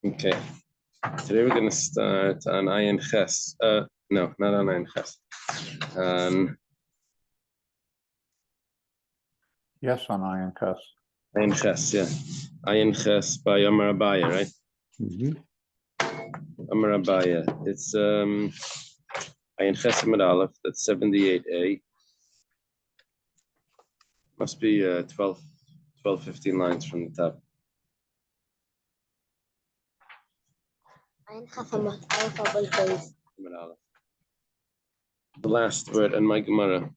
Okay. Today we're going to start on Ayin Ches. No, not on Ayin Ches. Yes, on Ayin Ches. Ayin Ches, yeah. Ayin Ches by Amar Abaya, right? Amar Abaya. It's Ayin Ches Amar Aleph. That's 78a. Must be 12, 15 lines from the top. The last word in my Gemara,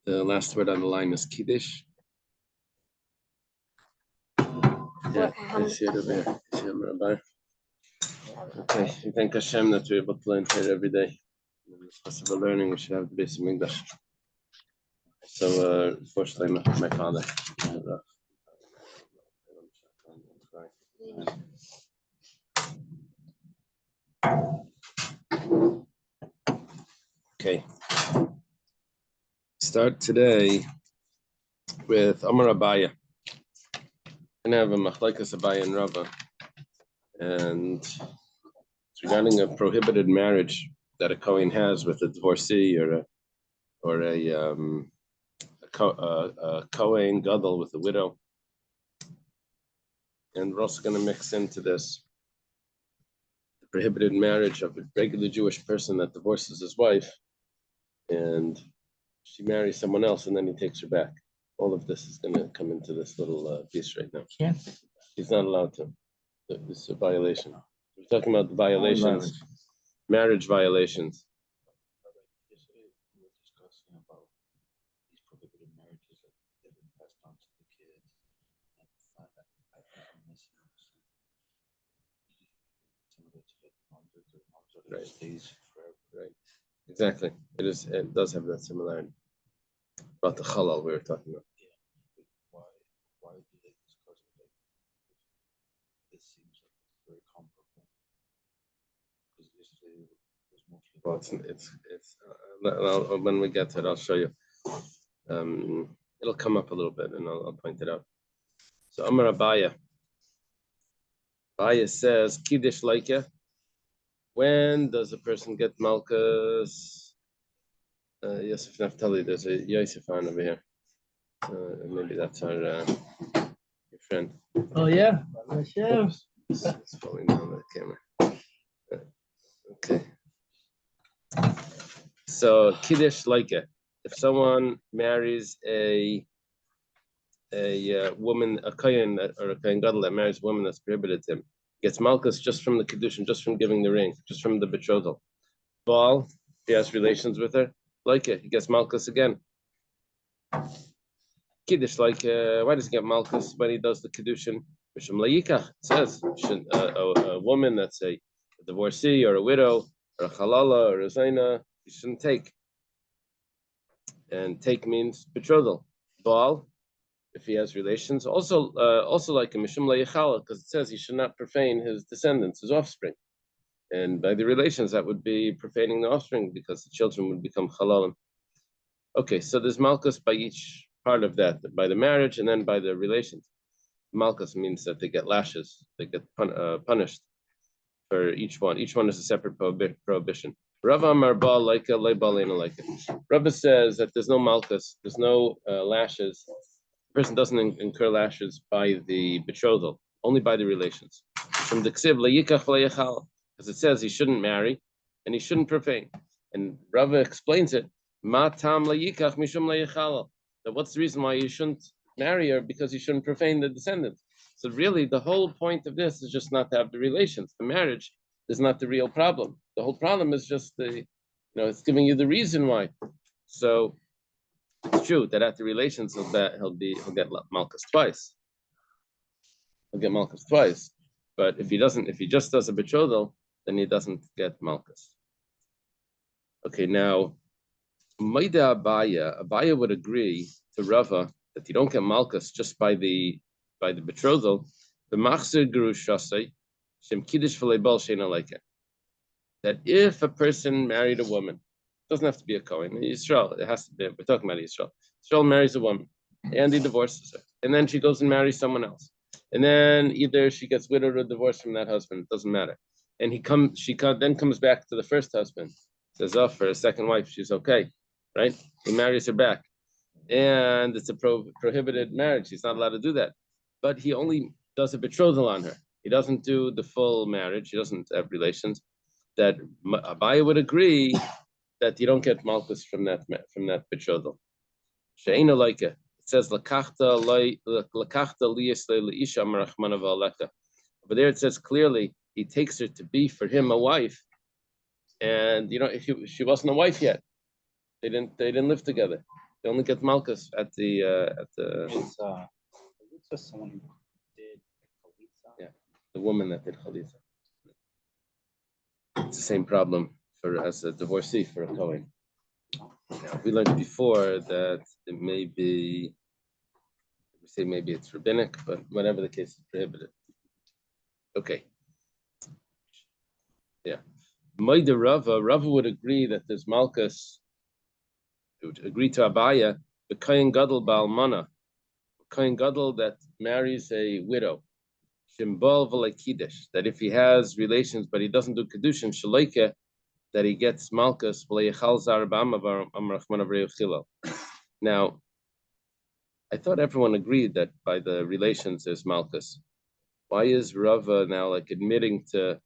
the last word on the line is Kiddush. Yeah, I see it over here. Okay, we thank Hashem that we're able to learn here every day. In this possible learning, we should have the basic English. So, fortunately, my father. Okay. Start today with Amar Abaya. We're going to have a Machlaikas Abaya and Rava. And it's regarding a prohibited marriage that a Kohen has with a divorcee or a Kohen Gadol with a widow. And we're also going to mix into this the prohibited marriage of a regular Jewish person that divorces his wife and she marries someone else and then he takes her back. All of this is going to come into this little piece right now. Yeah. He's not allowed to. This is a violation. We're talking about the violations, marriage violations. Right. Exactly. It is. It does have that similarity. About the halal we were talking about. Why do they discuss it? This seems like it's very comparable. Because yesterday was mostly. Well, when we get to it, I'll show you. It'll come up a little bit, and I'll point it out. So Amar Abaya. Abaya says Kiddush Laika. When does a person get Malkus? Yosef Naftali, there's a Yosef on over here. Maybe that's our your friend. Oh yeah, Hashem. It's falling down the camera. Okay. So Kiddush Laika. If someone marries a woman, a Kohen or a Kohen Gadol that marries a woman that's prohibited to him, gets Malkus just from the Kiddushin, just from giving the ring, just from the betrothal. Baal, he has relations with her, like it, he gets Malkus again. Kiddush, why does he get Malkus when he does the Kiddushin? Mishum Layikach, it says, a woman that's a divorcee or a widow or a halala or a zaina, he shouldn't take. And take means betrothal. Baal, if he has relations, also like a Mishum Layichala, because it says he should not profane his descendants, his offspring. And by the relations, that would be profaning the offspring because the children would become halalim. Okay, so there's malchus by each part of that, by the marriage and then by the relations. Malchus means that they get lashes, they get punished for each one. Each one is a separate prohibition. Rava Amar Ba Laika Lebalena Laika. Rava says that there's no malchus, there's no lashes. The person doesn't incur lashes by the betrothal, only by the relations. From the ksiv layikach layachal, because it says he shouldn't marry and he shouldn't profane. And Rava explains it. Ma tam layikach mishum layachal. That what's the reason why you shouldn't marry her? Because you shouldn't profane the descendants. So really, the whole point of this is just not to have the relations. The marriage is not the real problem. The whole problem is just it's giving you the reason why. So it's true that at the relations he'll get malchus twice. He'll get malchus twice. But if he just does a betrothal, then he doesn't get malchus. Okay, now Maida Abaya would agree to Rava that you don't get malchus just by the betrothal. The machzir gerushasei shem kiddush v'leibal sheina leike. That if a person married a woman, doesn't have to be a Kohen, in Yisrael, it has to be. We're talking about Yisrael. Yisrael marries a woman, and he divorces her, and then she goes and marries someone else. and then either she gets widowed or divorced from that husband. It doesn't matter. And then comes back to the first husband. Says, oh, for a second wife, she's okay, right? He marries her back, and it's a prohibited marriage. He's not allowed to do that, but he only does a betrothal on her. He doesn't do the full marriage. He doesn't have relations. That Abaye would agree that you don't get malchus from that betrothal. She'ena like it says lakachta liyisle leisha marachmana v'aleka. But there it says clearly he takes her to be for him a wife, and she wasn't a wife yet. They didn't live together. They only get malchus at the. It's someone who did chalitza. Yeah, the woman that did chalitza. It's the same problem as a divorcee for a Kohen. Now, we learned before that it may be, we say maybe it's rabbinic, but whatever the case, is prohibited. Okay. Yeah. Maida Rava would agree that there's malchus. He would agree to Abaya, the Kohen Gadol Baalmana, Kohen Gadol that marries a widow. Shimbal v'leikidish, that if he has relations but he doesn't do Kiddushin, shaloike, that he gets malchus. Now, I thought everyone agreed that by the relations there's malchus. Why is Rava now like admitting to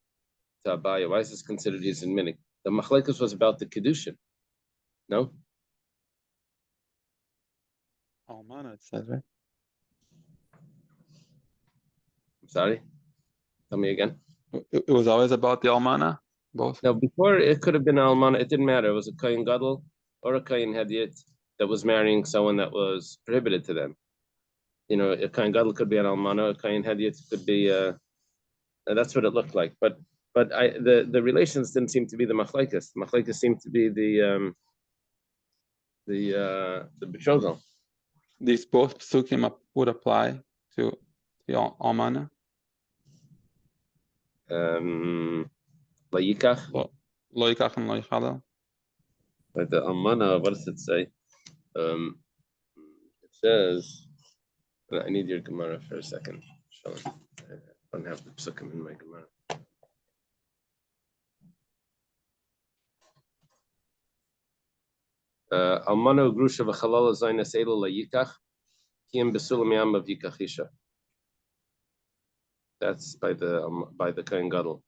Abaya? Why is this considered he's admitting? The machlekes was about the Kiddushin. No? Almana, it says, right? I'm sorry? Tell me again. It was always about the Almana, both? No, before it could have been Almana, it didn't matter. It was a Kohen Gadol or a Kohen Hadiyat that was marrying someone that was prohibited to them. A Kohen Gadol could be an Almana, a Kohen Hadiyat could be, that's what it looked like. But the relations didn't seem to be the machlekes. The machlekes seemed to be the betrothal. These both psukim would apply to the Almana? Layikach. Lo yikach and lo yichadel? But the Almana, what does it say? It says, I need your Gemara for a second. I don't have the psukim in my Gemara. Almana grusha v'chalala zayna seidel layikach kiyem besulam yam of yikachisha. That's by the Kohen Gadol.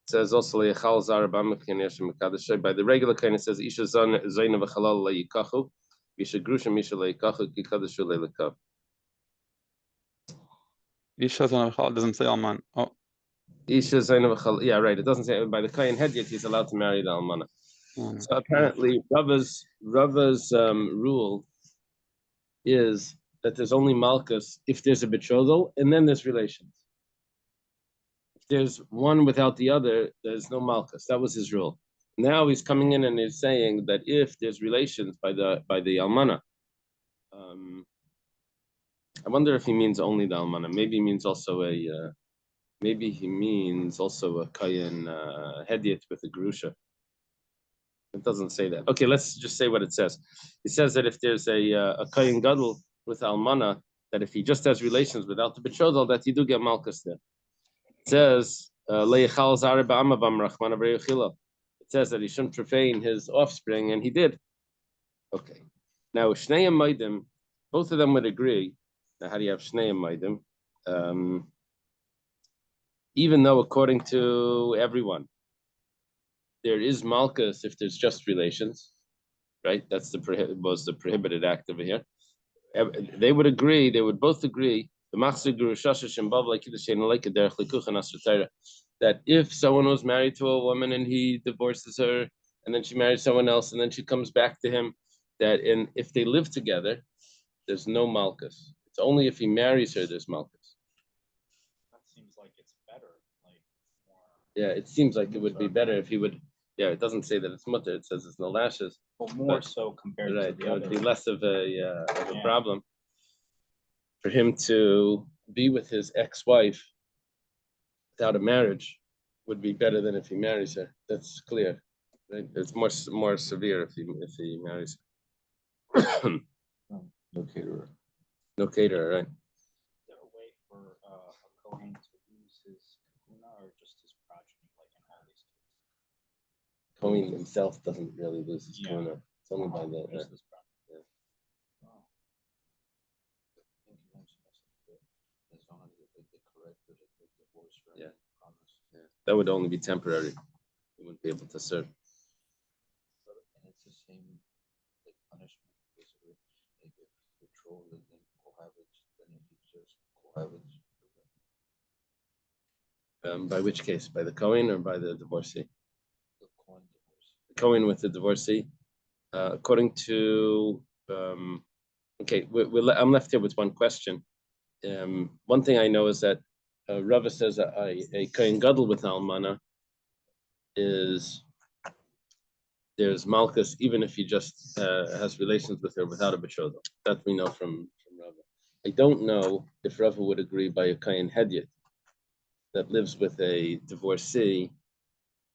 It says also leyachal zara b'amakin yeshem mekadeshay. By the regular Kohen it says isha zayna v'chalala layikachu isha grusha misha layikachu kikadeshu leylakav. Isha Zon doesn't say Alman. Oh. Isha zayna v'chalala. Yeah, right. It doesn't say by the Kohen Hedyet he's allowed to marry the Almana. So apparently Rava's rule is that there's only malchus if there's a betrothal and then there's relations. If there's one without the other, there's no malchus. That was his rule. Now he's coming in and he's saying that if there's relations by the almana, I wonder if he means only the almana. Maybe he means also a kayan hedyet with a gerusha. It doesn't say that. Okay, let's just say what it says. It says that if there's a Kohen Gadol with Almana, that if he just has relations without the betrothal, that you do get malchus there. It says, it says that he shouldn't profane his offspring, and he did. Okay. Now, Shnei Maidim, both of them would agree. Now, how do you have Shnei Maidim? Even though, according to everyone, there is malchus if there's just relations, right? That's the prohibited act over here. They would agree. They would both agree. That if someone was married to a woman and he divorces her, and then she marries someone else, and then she comes back to him, if they live together, there's no malchus. It's only if he marries her there's malchus. That seems like it's better. Like more. Yeah, it seems like it would be better if he would. Yeah, it doesn't say that it's mutter. It says it's no lashes. Well, more so compared Right, to the it other. would be less of a problem for him to be with his ex-wife without a marriage. Would be better than if he marries her. That's clear. Right? It's more severe if he marries her. No caterer. No caterer, right? Is there a Kohen himself doesn't really lose his Yeah. kuna. It's only by the. There's this problem. yeah. Wow. I think you mentioned that as long as they corrected it, the divorce rate. Yeah. Promise. Yeah. That would only be temporary. You wouldn't be able to serve. And it's the same like punishment, basically. Like if betrothed and then cohabits, then if he just cohabits. By which case? By the Kohen or by the divorcee? The coin divorce. The Kohen with the divorcee. According to okay, I'm left here with one question. One thing I know is that Rava says that a Kohen Gadol with Almana is there's Malchus even if he just has relations with her without a betrothal. That we know from Rava. I don't know if Rava would agree by a Kohen Hedyot that lives with a divorcee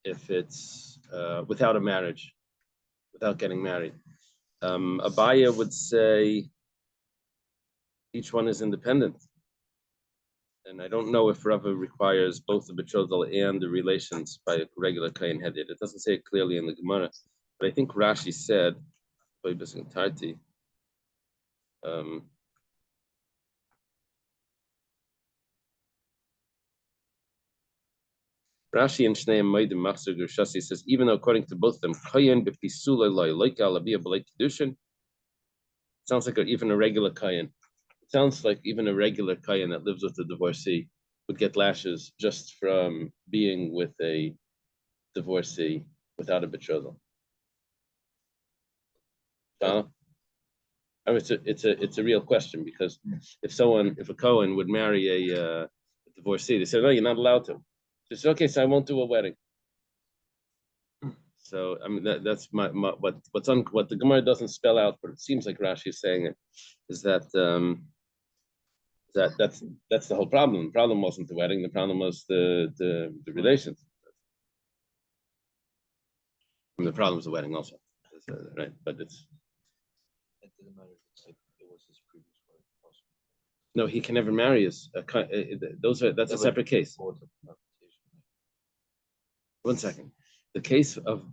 if it's without a marriage, without getting married. Abaya would say each one is independent. And I don't know if Rava requires both the betrothal and the relations by a regular Kohen Hedyot. It doesn't say it clearly in the Gemara, but I think Rashi said, Rashi and Shnei Maidim Machzor Gershasi says, even though according to both of them, Kohen b'pisula loy loika alabiyah b'lei Kiddushin, sounds like even a regular Kohen. It sounds like even a regular Kohen that lives with a divorcee would get lashes just from being with a divorcee without a betrothal. I mean, it's a real question because if a Kohen would marry a divorcee, they say, no, you're not allowed to. She said, okay, so I won't do a wedding. So I mean that's what the Gemara doesn't spell out, but it seems like Rashi is saying it is that that's the whole problem. The problem wasn't the wedding. The problem was the relations. And the problem was the wedding also, right? But it didn't matter if it's like it was his previous wife. No, he can never marry that's a separate case. One second. The case of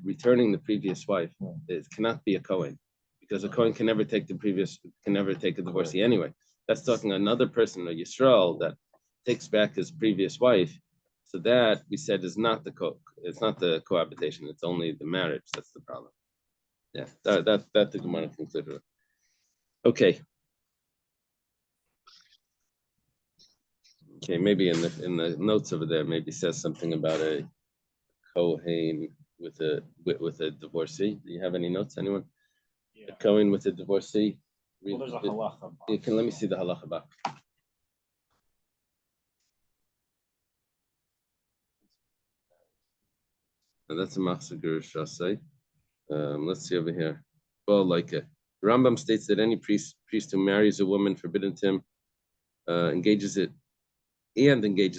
returning the previous wife, it cannot be a Kohen, because a Kohen can never take a divorcee anyway. That's talking another person, a Yisrael, that takes back his previous wife. So that we said is not it's not the cohabitation, it's only the marriage. That's the problem. Yeah, that the Gemara concluded. Okay. Okay, maybe in the notes over there, maybe says something about a Kohen with a divorcee. Do you have any notes, anyone? Yeah. A Kohen with a divorcee. Well, there's a halacha. Let me see the halacha back. That's a Machzor Shasai. Let's see over here. Well, like it. Rambam states that any priest who marries a woman forbidden to him, engages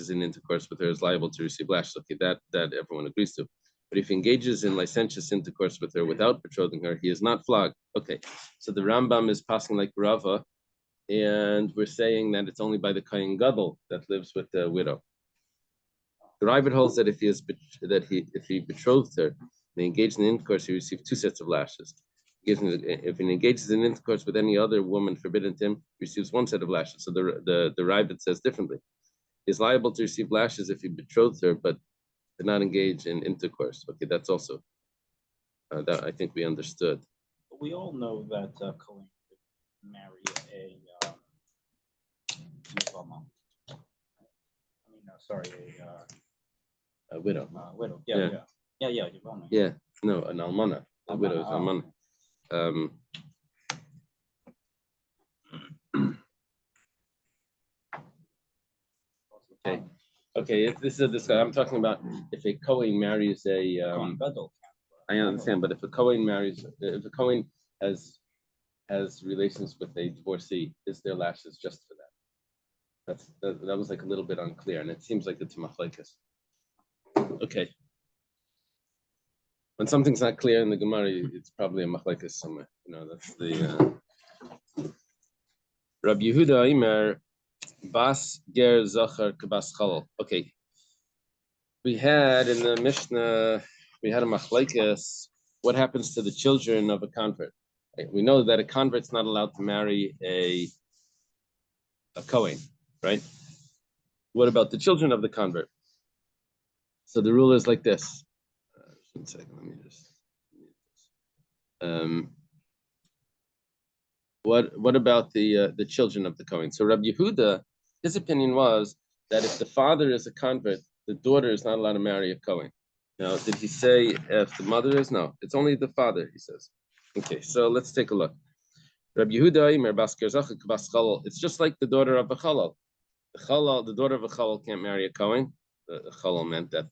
in intercourse with her is liable to receive lashes. Okay, that everyone agrees to. But if he engages in licentious intercourse with her without betrothing her, he is not flogged. Okay, so the Rambam is passing like Rava, and we're saying that it's only by the Kohen Gadol that lives with the widow. The Ravid holds that if he betrothed her, they engaged in intercourse, he received 2 sets of lashes. If he engages in intercourse with any other woman forbidden to him, he receives 1 set of lashes. So the Ravid says differently. He's liable to receive lashes if he betrothed her, but did not engage in intercourse. Okay, that's also that I think we understood. But we all know that Kohen could marry A widow. Widow. Yeah. Yeah, no, an almana. A widow is almana. Okay. This is a discussion. I'm talking about if a Kohen marries a. I understand, but if a Kohen has relations with a divorcee, is there lashes just for that? That was like a little bit unclear, and it seems like it's a machlekes. Okay. When something's not clear in the Gemara, it's probably a machlekes somewhere. That's the Rabbi Yehuda Imer Bas Ger Zachar Kabas Chalal. Okay. We had in the Mishnah we had a machlekes. What happens to the children of a convert? Right? We know that a convert's not allowed to marry a Kohen, right? What about the children of the convert? So the rule is like this. 1 second, let me just. What about the children of the Kohen? So Rabbi Yehuda, his opinion was that if the father is a convert, the daughter is not allowed to marry a Kohen. Now, did he say if the mother is? No, it's only the father, he says. Okay, so let's take a look. Rabbi Yehuda, it's just like the daughter of a Chalal. The daughter of a Chalal can't marry a Kohen. The Chalal meant that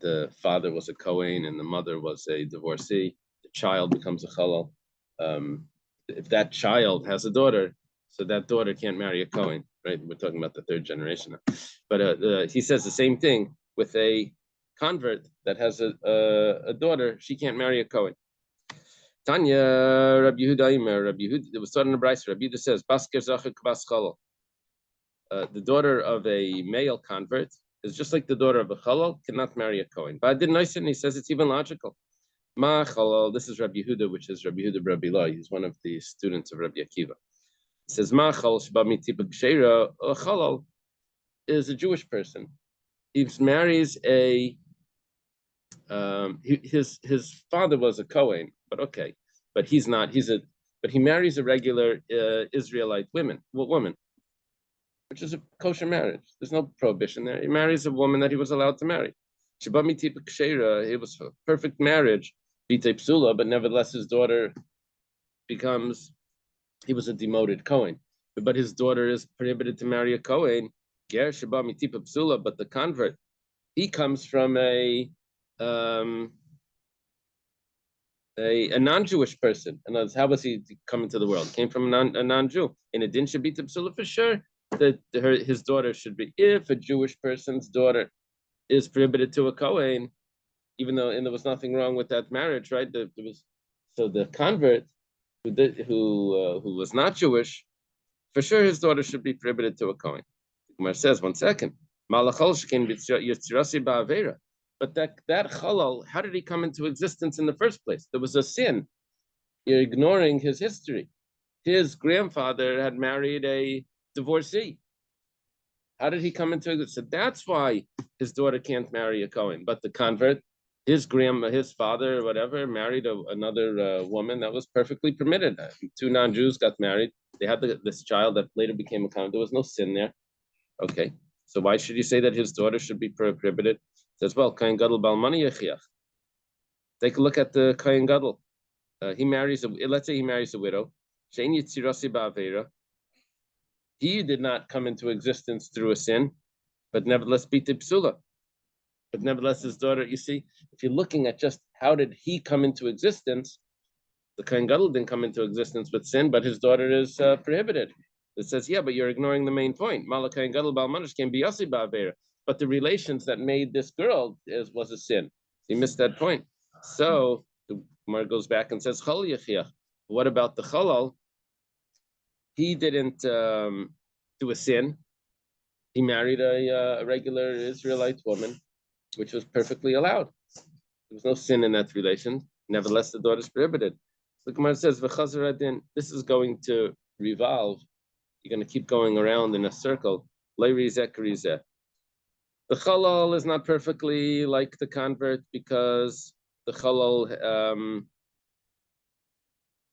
the father was a Kohen and the mother was a divorcee. The child becomes a Chalal. If that child has a daughter, so that daughter can't marry a Kohen, right? We're talking about the third generation now. But he says the same thing with a convert that has a daughter. She can't marry a Kohen. Tanya, Rabbi Yehuda, it was taught in the Brayso. Rabbi Yehuda says, Basker Zachar K'bas Chalal. The daughter of a male convert is just like the daughter of a Chalal, cannot marry a Kohen. But I didn't know it, and he says it's even logical. Ma Chalal, this is Rabbi Yehuda, which is Rabbi Yehuda Rabbi Lai. He's one of the students of Rabbi Akiva. It says, Ma Chalal Sheba Mitipa Ksheira, a Chalal is a Jewish person. He marries his father was a Kohen, but okay. But he's not, but he marries a regular Israelite woman, which is a kosher marriage. There's no prohibition there. He marries a woman that he was allowed to marry. Sheba Mitipa Ksheira, it was a perfect marriage. Psula, but nevertheless his daughter he was a demoted Kohen. But his daughter is prohibited to marry a Kohen. Ger Sheba Mitipa Psula, but the convert, he comes from a non-Jewish person. In other words, how was he come into the world? Came from a non-Jew. In a din should be Psula for sure. That his daughter should be, if a Jewish person's daughter is prohibited to a Kohen, even though there was nothing wrong with that marriage, right? So the convert who was not Jewish, for sure his daughter should be prohibited to a Kohen. Gemara says, 1 second, but that Chalal, how did he come into existence in the first place? There was a sin. You're ignoring his history. His grandfather had married a divorcee. How did he come into existence? So that's why his daughter can't marry a Kohen. But the convert, his father, or whatever, married another woman that was perfectly permitted. 2 non-Jews got married. They had this child that later became a convert. There was no sin there. Okay, so why should you say that his daughter should be prohibited? It says, well, Kohen Gadol Balmani Yechiach. Take a look at the Kohen Gadol. Let's say he marries a widow. Shein Yitzirasi Ba'avera. He did not come into existence through a sin, but nevertheless beat the psula. But nevertheless, his daughter, you see, if you're looking at just how did he come into existence, the Kohen Gadol didn't come into existence with sin, but his daughter is prohibited. It says, yeah, but you're ignoring the main point. Kohen Gadol Balmanish can be Yasi Ba'avera. But the relations that made this girl was a sin. He missed that point. So the Gemara goes back and says, Chol Yechiach. What about the Chalal? He didn't do a sin. He married a regular Israelite woman, which was perfectly allowed. There was no sin in that relation. Nevertheless, the daughter is prohibited. The Gemara says, "V'chazar adin." This is going to revolve. You're going to keep going around in a circle. Leirizeh karizeh. The Chalal is not perfectly like the convert because the Chalal.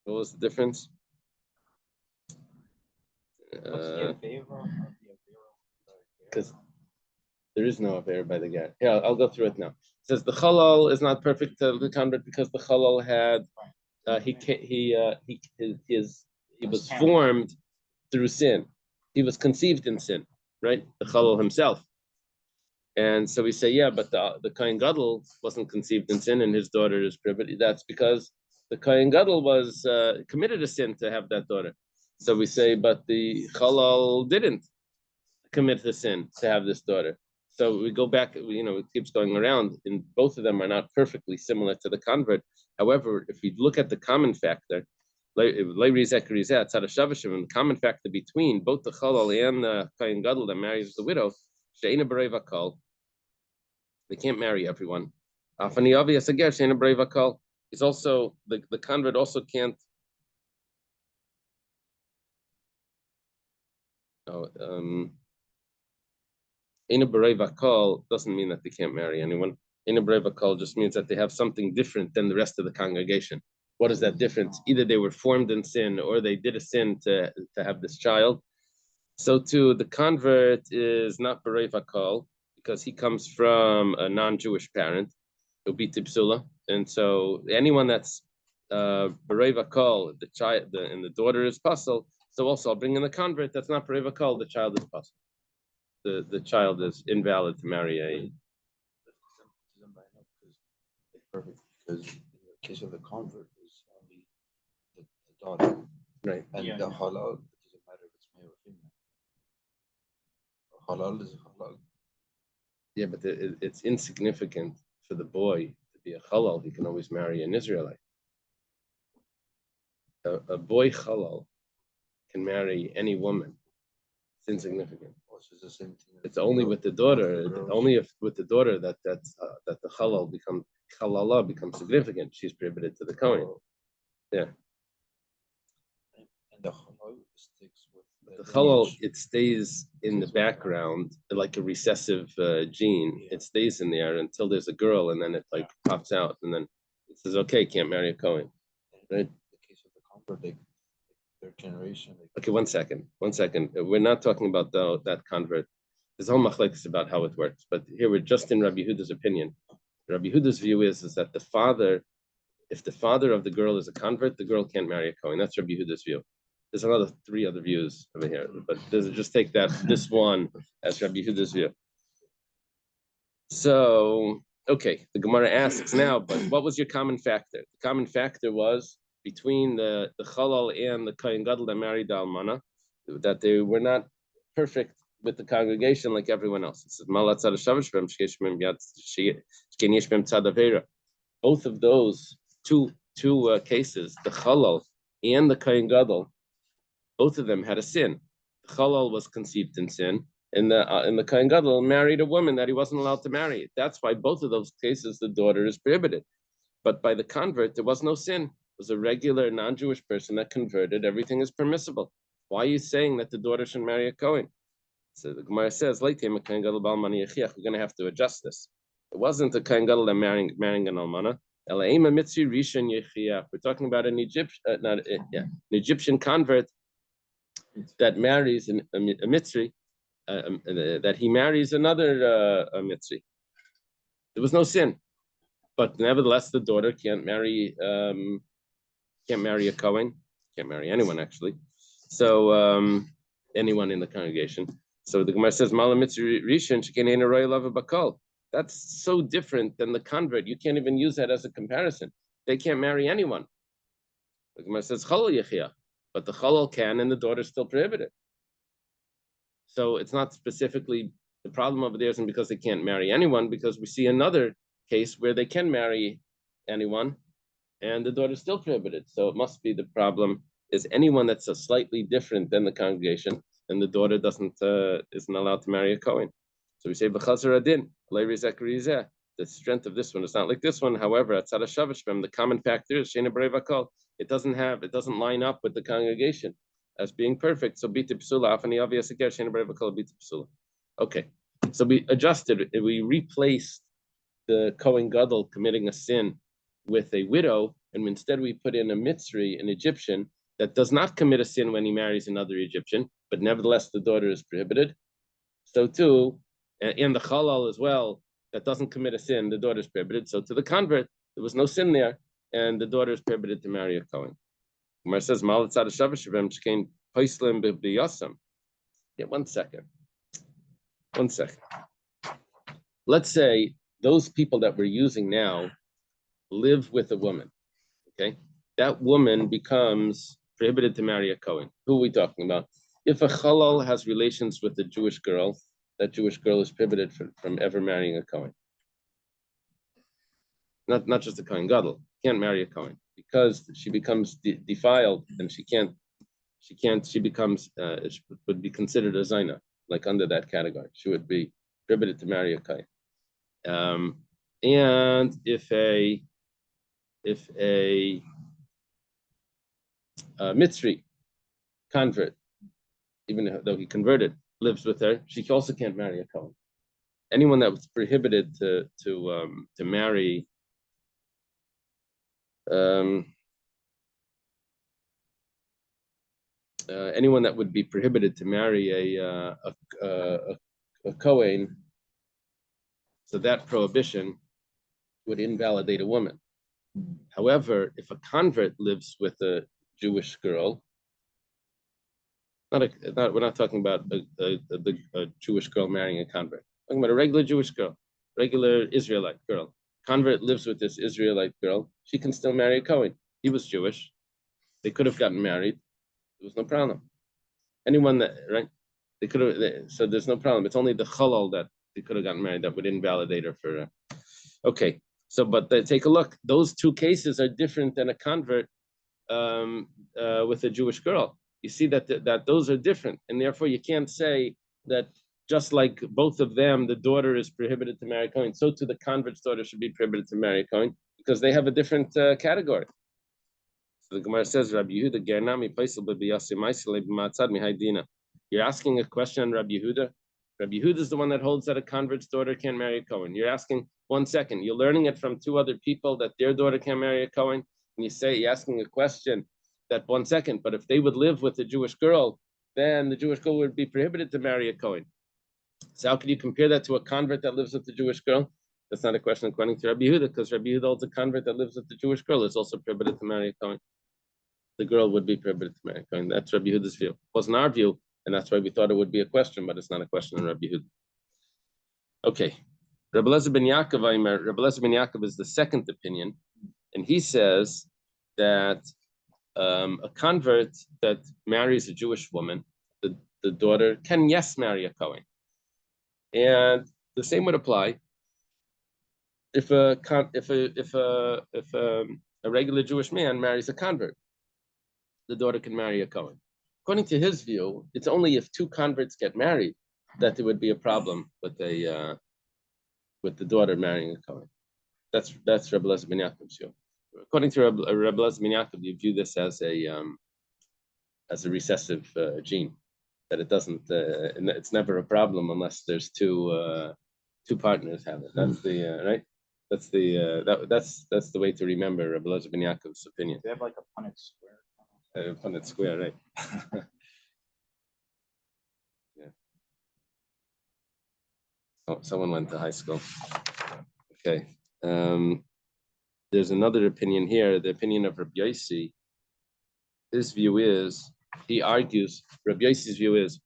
What was the difference? Because there is no affair by the guy. Yeah, I'll go through it now. It says the Chalal is not perfect to the convert because the Chalal had he was formed through sin. He was conceived in sin, right? The Chalal himself. And so we say, yeah, but the Kohen Gadol wasn't conceived in sin and his daughter is prohibited. That's because the Kohen Gadol was committed a sin to have that daughter. So we say, but the Chalal didn't commit the sin to have this daughter. So we go back, it keeps going around, and both of them are not perfectly similar to the convert. However, if we look at the common factor, the common factor between both the Chalal and the Kohen Gadol that marries the widow, they can't marry everyone. Afani obvious again, shein a brave akol. He's also the convert also can't. In a brave akol doesn't mean that they can't marry anyone. In a brave akol just means that they have something different than the rest of the congregation. What is that difference? Either they were formed in sin or they did a sin to have this child. So too, the convert is not brave akol because he comes from a non-Jewish parent, it'll be tipsula. And so anyone that's brave akol, the child and the daughter is puzzle. So also I'll bring in the convert that's not brave akol, the child is puzzle. The child is invalid to marry a. Perfect, because in the case of the convert is only the daughter, Right. and the halal, it doesn't matter if it's male or female. Halal is halal. Yeah, but it's insignificant for the boy to be a halal. He can always marry an Israelite. A boy halal can marry any woman. It's insignificant. Also, it's the same thing. It's only with the daughter, girls. only if with the daughter that the halal halala becomes significant. She's prohibited to the Kohen. Yeah. And the halal sticks with The halal, lineage. it stays in the background like a recessive gene. It stays in there until there's a girl, and then it like pops out, and then it says, "Okay, can't marry a Kohen." Right? In the case of the convert, their generation. Okay, one second. We're not talking about that convert. There's a whole machlekes about how it works, but here we're just in Rabbi Yehuda's opinion. Rabbi Yehuda's view is that the father, if the father of the girl is a convert, the girl can't marry a Kohen. That's Rabbi Yehuda's view. There's another 3 other views over here, but just take this one as Rabbi Yehuda's view. So, okay, the Gemara asks now, but what was your common factor? The common factor was between the Chalal and the Kohen Gadol that married the Almana, that they were not perfect with the congregation like everyone else. It says, both of those two cases, the Chalal and the Kohen Gadol, both of them had a sin. The Chalal was conceived in sin, and the Kohen Gadol married a woman that he wasn't allowed to marry. That's why both of those cases the daughter is prohibited. But by the convert, there was no sin. It was a regular non-Jewish person that converted. Everything is permissible. Why are you saying that the daughter should marry a Kohen? So the Gemara says, we're going to have to adjust this. It wasn't a Kohen Gadol that marrying an almana. We're talking about an Egyptian convert that marries a Mitzri, that he marries another Mitzri. There was no sin, but nevertheless, the daughter can't marry a Kohen, can't marry anyone actually. So anyone in the congregation. So the Gemara says, "Mala Mitzri Rishon shekein roy lava bakol." That's so different than the convert. You can't even use that as a comparison. They can't marry anyone. The Gemara says, "Chalal yechia," but the Chalal can, and the daughter is still prohibited. So it's not specifically the problem over there isn't because they can't marry anyone, because we see another case where they can marry anyone, and the daughter is still prohibited. So it must be the problem is anyone that's a slightly different than the congregation, and the daughter isn't allowed to marry a Kohen. So we say b'chazar adin, the strength of this one is not like this one. However, at Tzad HaShavashbem, the common factor is Sheina Brei Vakol. It doesn't line up with the congregation as being perfect. So Bita Psula, Afani obvious again, Sheina Brei Vakol, Bita Psula. Okay, so we adjusted, we replaced the Kohen Gadol committing a sin with a widow, and instead we put in a Mitzri, an Egyptian, that does not commit a sin when he marries another Egyptian, but nevertheless the daughter is prohibited. So too, in the Chalal as well, that doesn't commit a sin, the daughter is prohibited. So to the convert, there was no sin there, and the daughter is prohibited to marry a Kohen. Gemara says, "Malatzad Shavashavim shkein poislim b'yasam." Yeah, one second. Let's say those people that we're using now live with a woman. Okay, that woman becomes prohibited to marry a Kohen. Who are we talking about? If a Chalal has relations with a Jewish girl, that Jewish girl is prohibited from ever marrying a Kohen. Not just a Kohen Gadol, can't marry a Kohen because she becomes defiled, and she becomes would be considered a Zaina, like under that category. She would be prohibited to marry a Kohen. And if a Mitzri convert, even though he converted, lives with her, she also can't marry a Kohen. Anyone that was prohibited to marry anyone that would be prohibited to marry a Kohen, so that prohibition would invalidate a woman. However, if a convert lives with a Jewish girl, we're not talking about a Jewish girl marrying a convert. We're talking about a regular Jewish girl, regular Israelite girl. Convert lives with this Israelite girl. She can still marry a Kohen. He was Jewish. They could have gotten married. There was no problem. Anyone that, right? They could have, so there's no problem. It's only the Chalal that they could have gotten married that would invalidate her for, okay. So, but take a look. Those two cases are different than a convert with a Jewish girl. You see that those are different, and therefore you can't say that just like both of them, the daughter is prohibited to marry a Kohen, so too the convert's daughter should be prohibited to marry a Kohen, because they have a different category. So the Gemara says, Rabbi Yehuda, Gernami Paisel b'biyasi ma'isele b'matzad mihaydina. You're asking a question on Rabbi Yehuda. Rabbi Yehuda is the one that holds that a convert's daughter can't marry a Kohen. You're asking, 1 second, you're learning it from 2 other people that their daughter can't marry a Kohen, and you're asking a question that 1 second, but if they would live with a Jewish girl, then the Jewish girl would be prohibited to marry a Kohen. So how can you compare that to a convert that lives with the Jewish girl? That's not a question according to Rabbi Yehuda, because Rabbi Yehuda holds a convert that lives with the Jewish girl is also prohibited to marry a Kohen. The girl would be prohibited to marry a Kohen. That's Rabbi Yehuda's view. It wasn't our view, and that's why we thought it would be a question, but it's not a question on Rabbi Yehuda. Okay. Rabbi Eliezer ben Yaakov is the second opinion, and he says that a convert that marries a Jewish woman, the daughter can, yes, marry a Kohen. And the same would apply if a regular Jewish man marries a convert, the daughter can marry a Kohen. According to his view, it's only if 2 converts get married that there would be a problem with the daughter marrying a Kohen. That's Rabbi Eliezer ben Yaakov's view. According to Rabbi Eliezer ben Yaakov, you view this as a recessive gene, that it doesn't, it's never a problem unless there's two partners have it. That's the right. That's the way to remember Rabbi Eliezer ben Yaakov's opinion. They have like a Punnett square. Punnett square, right? Yeah. Oh, someone went to high school. Okay. There's another opinion here, the opinion of Rabbi Yossi. His view is, he argues, Rabbi Yossi's view is,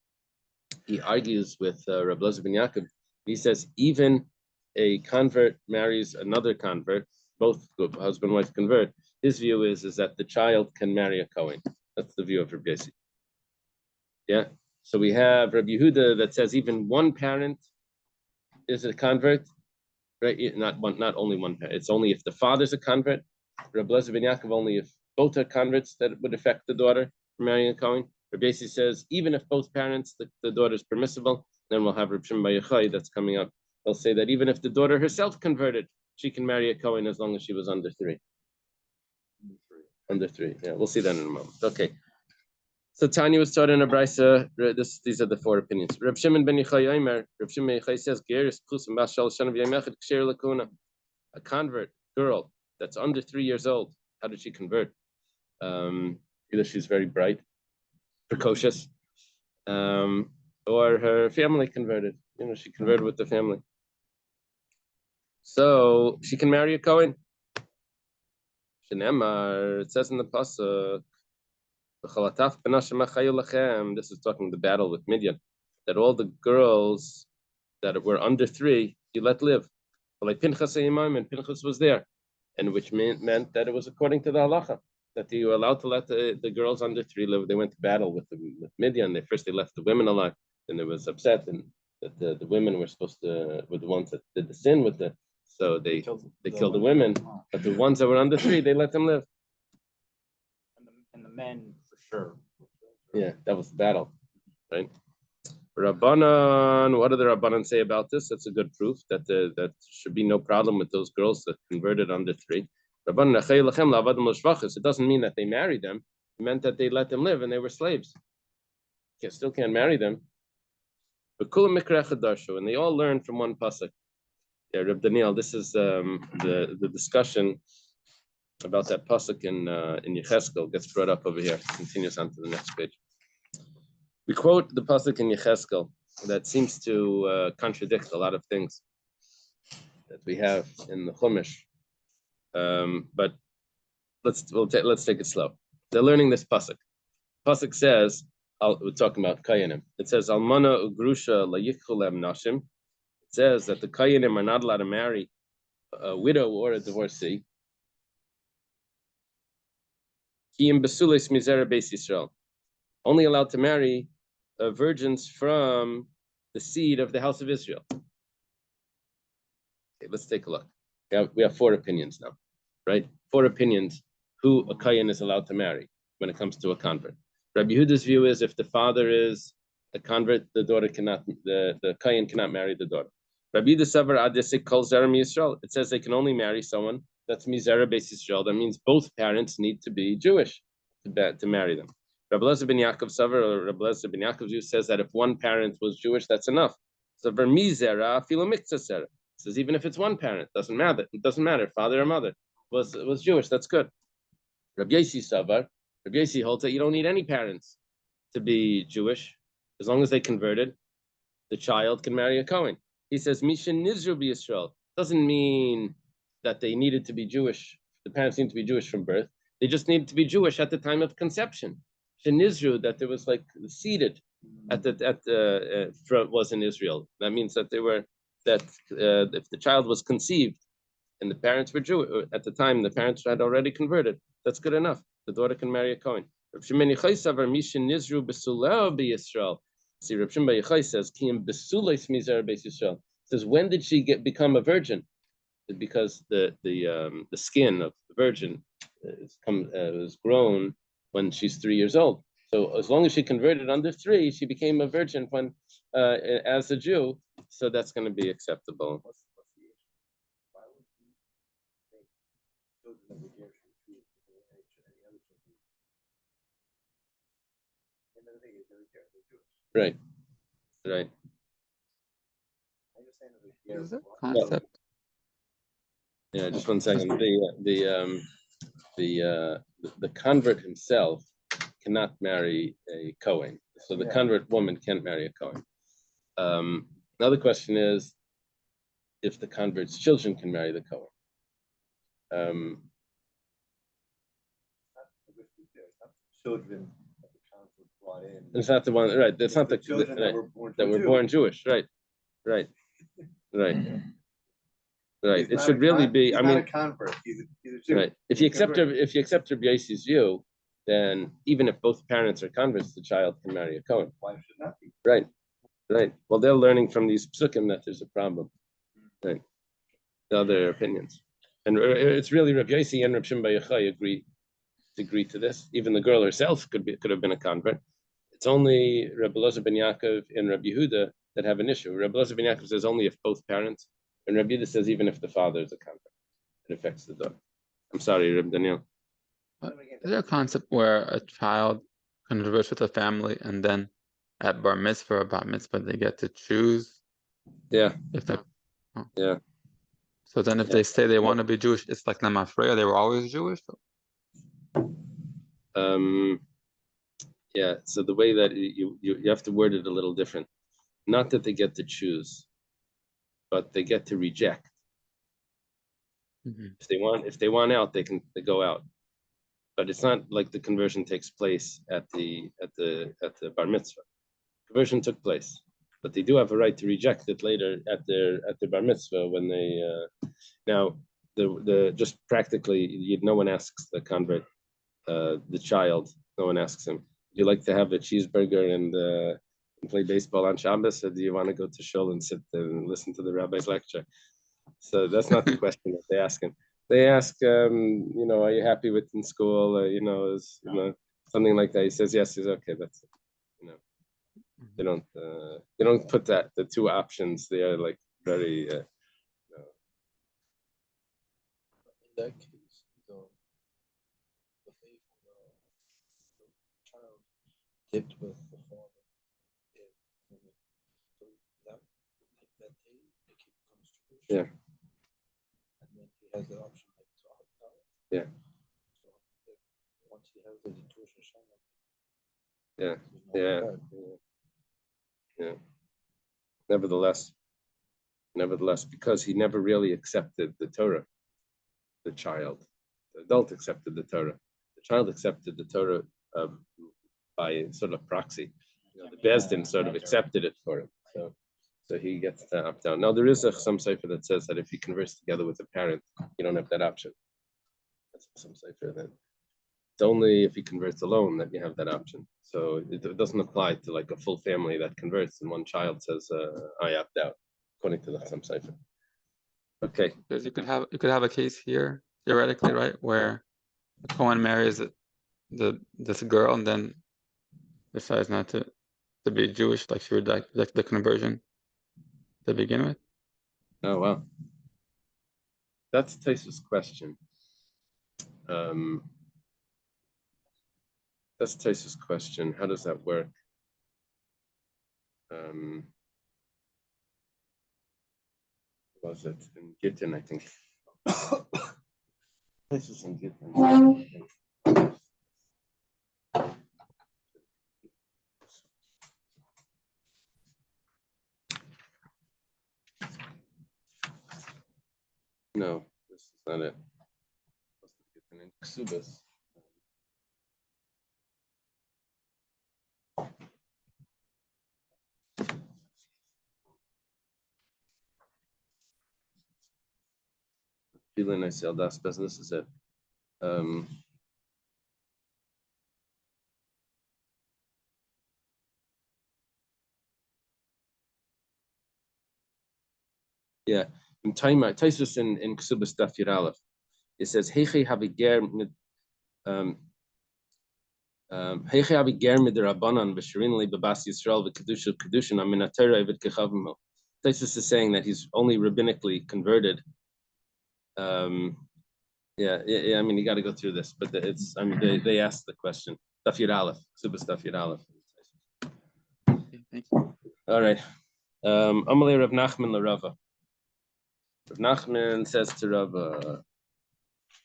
he argues with Rabbi Eliezer ben Yaakov. He says, even a convert marries another convert, both husband and wife convert, his view is that the child can marry a Kohen. That's the view of Rabbi Yossi. Yeah. So we have Rabbi Yehuda that says even one parent is a convert. Right, not only one parent. It's only if the father's a convert. Rabbi Eliezer ben Yaakov only if both are converts that would affect the daughter from marrying a Kohen. Rabbi Yossi says even if both parents, the daughter is permissible. Then we'll have Reb Shimon bar Yochai that's coming up. They'll say that even if the daughter herself converted, she can marry a Kohen as long as she was under 3. Under 3. Yeah, we'll see that in a moment. Okay. So Tanya was taught in a brisa. These are the 4 opinions. Reb Shimon ben Yochai Omer. Reb Shimon ben Yochai says, a convert girl that's under 3 years old. How did she convert? Either she's very bright, precocious, or her family converted. She converted with the family. So she can marry a Kohen. It says in the pasuk, this is talking the battle with Midian, that all the girls that were under 3, you let live. But like Pinchas and Pinchas was there, and which meant that it was according to the halacha, that you were allowed to let the girls under 3 live. They went to battle with Midian. They left the women alive, and it was upset, and that the women were supposed to, were the ones that did the sin with the, so they killed the women, but the ones that were under 3, they let them live. And the men for sure. Yeah, that was the battle, right? Rabbanan, what do the Rabbanan say about this? That's a good proof that that should be no problem with those girls that converted under 3. It doesn't mean that they married them. It meant that they let them live and they were slaves. You still can't marry them. And they all learned from one pasuk. Yeah, Reb Daniel, this is the discussion about that pasuk in Yecheskel gets brought up over here. Continues on to the next page. We quote the pasuk in Yecheskel that seems to contradict a lot of things that we have in the Chumash. But let's take it slow. They're learning this pasuk. Pasuk says, we're talking about Kayanim. It says, Almana ugrusha layikchulem nashim. It says that the Kayanim are not allowed to marry a widow or a divorcee. Kiyim besulis mizera beis Yisrael. Only allowed to marry virgins from the seed of the house of Israel. Okay, let's take a look. We have 4 opinions now, right? 4 opinions who a Kayan is allowed to marry when it comes to a convert. Rabbi Yehuda's view is if the father is a convert, the daughter cannot, the Kayan cannot marry the daughter. Rabbi Yehuda Savar Adesik Kol Zera Yisrael. It says they can only marry someone that's Mizera Beis Yisrael. That means both parents need to be Jewish to marry them. Rabbi Lezer ben Yaakov Savar, or Rabbi Lezer ben Yaakov view says that if one parent was Jewish, that's enough. Savar Mizera Filo Mikza Sera. Says even if it's one parent, doesn't matter. It doesn't matter, father or mother was Jewish. That's good. Rabbi Yossi Savar, Rabbi Yossi holds that you don't need any parents to be Jewish, as long as they converted. The child can marry a Kohen. He says Misha Nizru Yisrael doesn't mean that they needed to be Jewish. The parents need to be Jewish from birth. They just needed to be Jewish at the time of conception. Shenizru, that there was like seeded was in Israel. That means that they were if the child was conceived and the parents were Jewish at the time, the parents had already converted. That's good enough. The daughter can marry a Kohen. See, Reb Shimon Bar Yochai says, says, when did she become a virgin? Because the skin of the virgin is grown when she's 3 years old. So as long as she converted under 3, she became a virgin when as a Jew. So that's going to be acceptable. Right. Is it concept? Yeah, just 1 second. The convert himself cannot marry a Kohen. So the convert woman can't marry a Kohen. Another question is if the convert's children can marry the Kohen. Children that the convert brought in. It's not the one, right? That's not the children right, that were born Jewish, right? It should really be. He's not a convert. He's a Jew. Right. If you accept Rabbi Yossi's view, then even if both parents are converts, the child can marry a Kohen. Why should not be? Right. Well, they're learning from these psukim that there's a problem. Right. The other opinions, and it's really Rabbi Yossi and Reb Shimon Bar Yochai agree to this. Even the girl herself could have been a convert. It's only Rabbi Lezer ben Yaakov and Rabbi Yehuda that have an issue. Rabbi Lezer ben Yaakov says only if both parents, and Rabbi Yehuda says even if the father is a convert, it affects the daughter. I'm sorry, Reb Daniel. Is there a concept where a child converts with a family and then at bar mitzvah or bat mitzvah they get to choose? Yeah. If they, Yeah. So then if they say they want to be Jewish, it's like Lamafreya, they were always Jewish? Yeah, so the way that you have to word it a little different. Not that they get to choose, but they get to reject. Mm-hmm. If they want out, they go out. But it's not like the conversion takes place at the bar mitzvah. Conversion took place, but they do have a right to reject it later at their bar mitzvah when they now the just practically no one asks the convert, the child, no one asks him, do you like to have a cheeseburger and play baseball on Shabbos, or do you want to go to shul and sit and listen to the rabbi's lecture? So that's not the question that they ask him. They ask, are you happy with in school? Something like that. He says yes. He's okay. That's it. They don't put the two options. They are like very. In that case, the faith the child dipped with the father, so that day it becomes tradition. Yeah. And then he has the option like to opt out. Yeah. So once he has the tuition shine, Yeah. there's no Yeah. way back. Yeah. Nevertheless, because he never really accepted the Torah, the child, the adult accepted the Torah. The child accepted the Torah by sort of proxy. The Bezdin sort of accepted it for him. So he gets to opt out. Now there is some cipher that says that if he converts together with a parent, you don't have that option. That's some cipher then. It's only if he converts alone that you have that option. So it doesn't apply to like a full family that converts and one child says, I opt out, according to the Chassam cipher. Okay. Because you could have a case here, theoretically, right, where the Cohen marries this girl and then decides not to be Jewish, like she would like the conversion to begin with. Oh wow. That's Taisa's question. That's Taisa's question. How does that work? Was it in Gittin, I think? Taisa's in Gittin. No, this is not it. Gittin in Ksubas. Feeling I sell das business is it. Yeah, in time, Taisus in Ksubas Daf Yomi Warriors, it says Heichi haviger Heichi haviger midrabanan v'shirin li b'bas Yisrael v'kedushin aminatera eved kechavim. Taisus is saying that he's only rabbinically converted. Yeah. I mean, you got to go through this, but it's. I mean, they asked the question. Daf Yomi Warriors, Ksubas Daf Yomi Warriors. Thank you. All right. Amalei Rav Nachman LaRava. Rav Nachman says to Rava,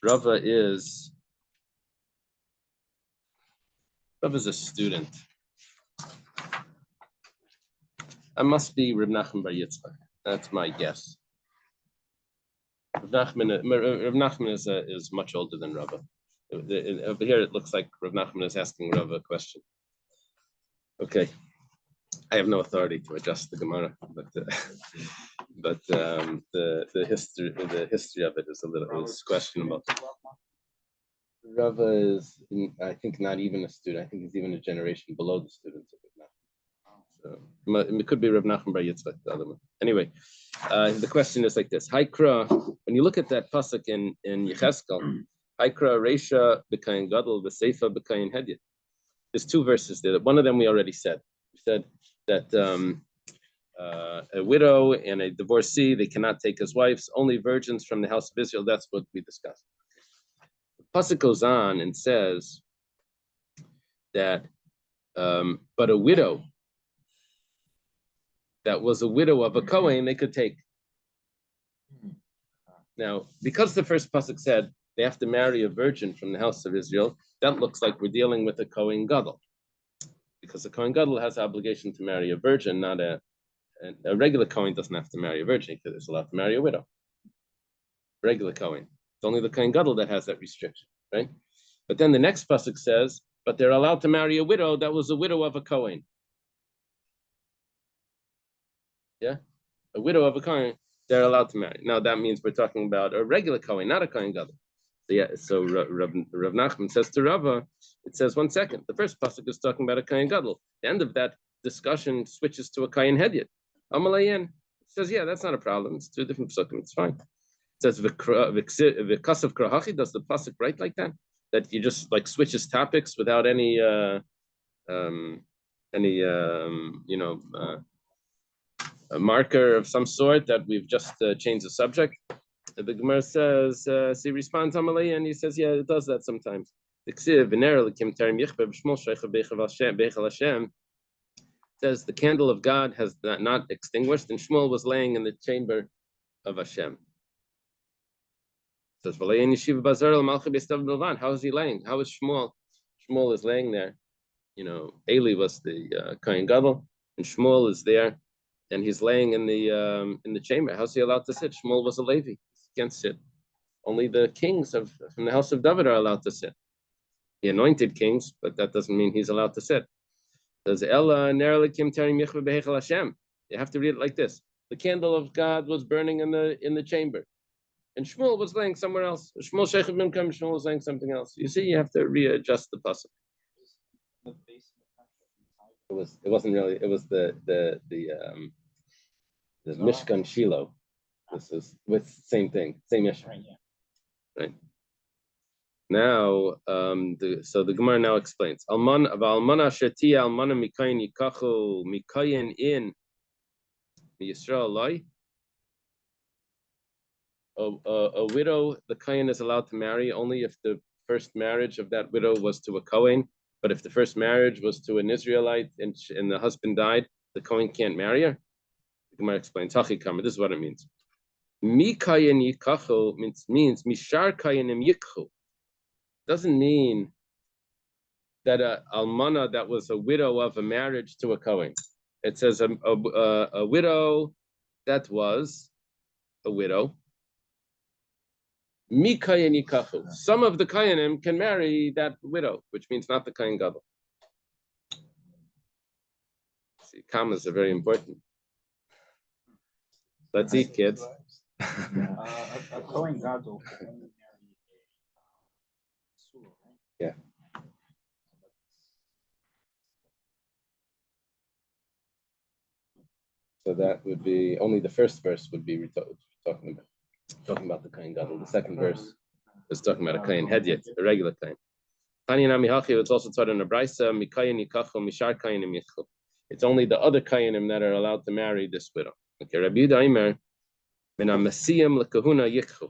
Rava is a student. I must be Rav Nachman Bar Yitzchak. That's my guess. Rav Nachman is much older than Rava. Over here, it looks like Rav Nachman is asking Rava a question. Okay, I have no authority to adjust the Gemara, but the history of it is questionable. Rava is, I think, not even a student. I think he's even a generation below the students of Rav Nachman. So it could be Rav Nachman Bar Yitzchak, the other one. Anyway, the question is like this: Haikra. When you look at that pasuk in Yecheskel, Haikra Reisha b'kayin gadol v'seifa b'kayin hedyet. There's two verses there. One of them we already said. We said that a widow and a divorcee, they cannot take as wives, only virgins from the house of Israel. That's what we discussed. The pasuk goes on and says that, but a widow that was a widow of a Kohen, they could take. Now, because the first pasuk said they have to marry a virgin from the house of Israel, that looks like we're dealing with a Kohen Gadol. Because the Kohen Gadol has the obligation to marry a virgin, not a regular Kohen doesn't have to marry a virgin because it's allowed to marry a widow. Regular Kohen. It's only the Kohen Gadol that has that restriction, right? But then the next pasuk says, but they're allowed to marry a widow that was a widow of a Kohen. Yeah? A widow of a Kohen, they're allowed to marry. Now that means we're talking about a regular Kohen, not a Kohen Gadol. So Rav Nachman says to Rava, it says, 1 second, the first pasuk is talking about a Kohen Gadol. The end of that discussion switches to a Kohen Hedyet. Amalayan says, yeah, that's not a problem. It's two different pasukim. It's fine. It says, V'kasav krahachi, does the pasuk write like that? That you just like switches topics without any a marker of some sort that we've just changed the subject. The Gemara says, he responds Amalei, and he says, yeah, it does that sometimes. Says the candle of God has not extinguished, and Shmuel was laying in the chamber of Hashem. Says, how is he laying? How is Shmuel? Shmuel is laying there. Eli was the Kohen Gadol, and Shmuel is there, and he's laying in the chamber. How's he allowed to sit? Shmuel was a Levi. He can't sit. Only the kings from the house of David are allowed to sit. The anointed kings, but that doesn't mean he's allowed to sit. Says Ella Nerelikim Terim Yichva Behechel Hashem. You have to read it like this: the candle of God was burning in the chamber, and Shmuel was laying somewhere else. Shmuel Sheikh bin Kam, Shmuel was laying something else. You see, you have to readjust the pasuk. It wasn't really. It was the Mishkan Shiloh. This is with same thing, same issue. Right. Now, so the Gemara now explains. Almana sherti almana mikayin yikachu mikayin in Yisrael loy. A widow, the Kohen is allowed to marry only if the first marriage of that widow was to a Kohen. But if the first marriage was to an Israelite and the husband died, the Kohen can't marry her. The Gemara explains. Hachikama. This is what it means. Mikayin yikachu means mishar kayinim yikchu. Doesn't mean that a almana that was a widow of a marriage to a Kohen. It says a widow that was a widow. Mikayin yikachu. Some of the Kohanim can marry that widow, which means not the Kohen Gadol. See, commas are very important. Let's eat, kids. A Kohen Gadol can only marry a Sula, right? Yeah. So that would be only the first verse would be talking about the Kohen Gadol. The second verse is talking about a Kohen Hedyet, a regular Kohen. It's also taught in the Brisa, Mikayin yikachu mishar Kohanim yichchu. It's only the other Kohanim that are allowed to marry this widow. Okay, Rabbi Yehuda Aimer, min hamasiyim lekahuna yikchu.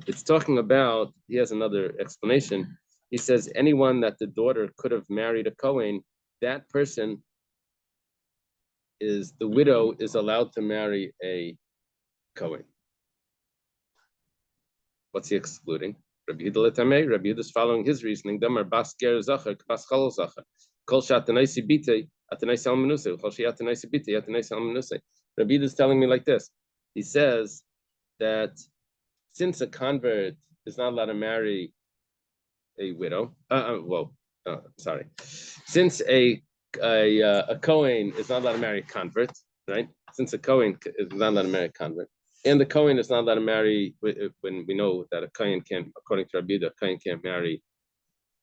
It's talking about, he has another explanation. He says anyone that the daughter could have married a Kohen, that person the widow is allowed to marry a Kohen. What's he excluding? Rabbi Yehuda is following his reasoning. Damar bas ger zacher, bas chalol zacher. Kol she'atanaisi bitei, atanaisi al menusei. Kol she'atanaisi bitei, atanaisi al menusei. Rabbi Yehuda is telling me like this. He says that since a convert is not allowed to marry a widow, since a Kohen is not allowed to marry a convert, right? Since a Kohen is not allowed to marry a convert, and the Kohen is not allowed to marry, when we know that a Kohen can't, according to Rabbi Yehuda, a Kohen can't marry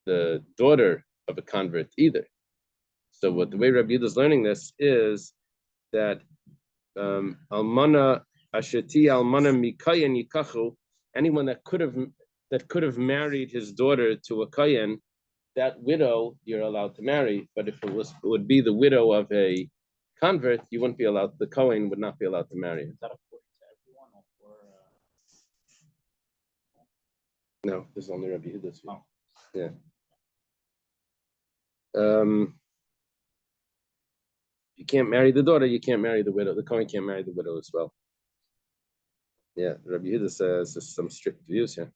the daughter of a convert either. So the way Rabbi Yehuda is learning this is that almana asheti almana mikayin yikachu, anyone that could have married his daughter to a Kohen, that widow you're allowed to marry. But if it would be the widow of a convert, you wouldn't be allowed. The Kohen would not be allowed to marry. Is that according to everyone or? No, this is only Rabbi Yehuda's view. Oh. Yeah. You can't marry the daughter. You can't marry the widow. The Kohen can't marry the widow as well. Yeah, Rabbi Yehuda says there's some strict views here.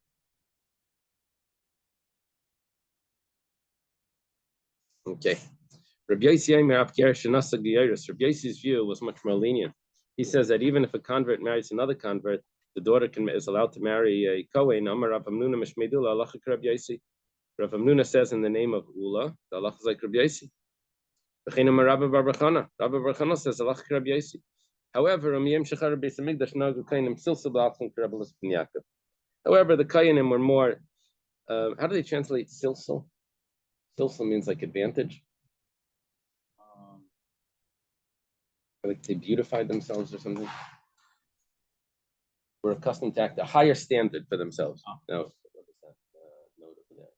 Okay. Rabbi Yossi's view was much more lenient. He says that even if a convert marries another convert, the daughter is allowed to marry a Kohen. Rav Hamnuna says in the name of Ula, the Allah is like Rabbi Yossi. Rabbi Bar Chana says Allah is Rabbi Yossi. However, however, the Kohanim were more. How do they translate silsil? Silsil means like advantage. Like they beautified themselves or something. We're accustomed to act a higher standard for themselves. Now, what is that note over there?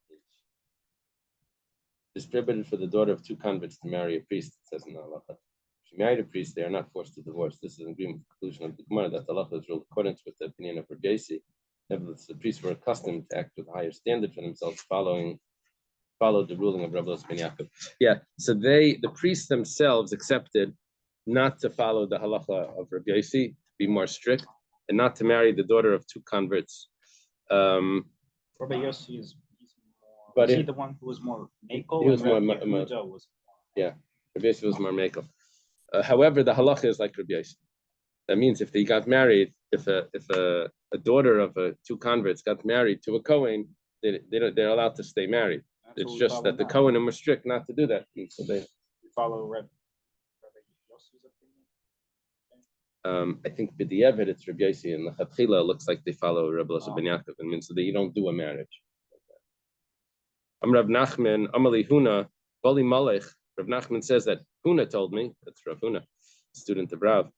It's prohibited for the daughter of two converts to marry a priest, it says in the halacha. If she married a priest, they are not forced to divorce. This is an agreement with the conclusion of the Gemara that the halacha is ruled accordance with the opinion of Rabbi Yossi. Nevertheless, the priests were accustomed to act with a higher standard for themselves, followed the ruling of Rabbi Ben Yaakov. Yeah, so the priests themselves accepted not to follow the halacha of Rabbi Yossi, to be more strict, and not to marry the daughter of two converts. Rabbi Yossi is But he the one who was more makel? He was and more Rabbi Yehuda was Rabbi Yossi was more makel. However, the halacha is like Rabbi Yossi. That means if they got married, if a daughter of two converts got married to a Kohen, they're allowed to stay married. It's just that the Kohanim were strict not to do that. And so they follow Rabbi Yossi's opinion. I think b'di'evet it's Rabbi Yossi, and l'chatchila it looks like they follow Rabbi Ben Yaakov, and means so that you don't do a marriage. Rav Nachman, Amali Huna, Bali Malech. Rav Nachman says that Huna told me, that's Rav Huna, student of Rav.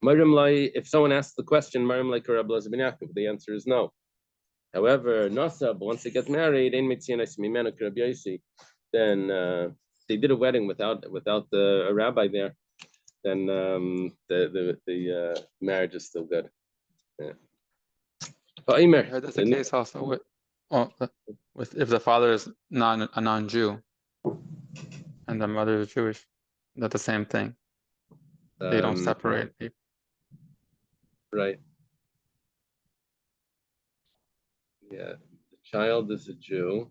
If someone asks the question, Marim like Rabbi Ben Yaakov, the answer is no. However, Nasab, once they get married, then they did a wedding without a rabbi there, then the marriage is still good. Yeah. I heard that's the case also with if the father is a non-Jew and the mother is Jewish, that's the same thing. They don't separate people. Right. Yeah, the child is a Jew,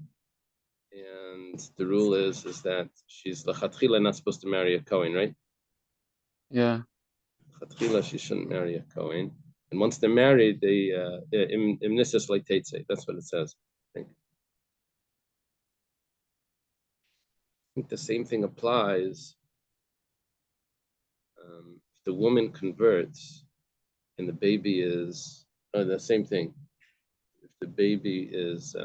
and the rule is that she's l'chatchila not supposed to marry a Kohen, right? Yeah. L'chatchila she shouldn't marry a Kohen, and once they're married, they imnisas like teitze. That's what it says. I think the same thing applies. If the woman converts, and the baby is the same thing. If the baby is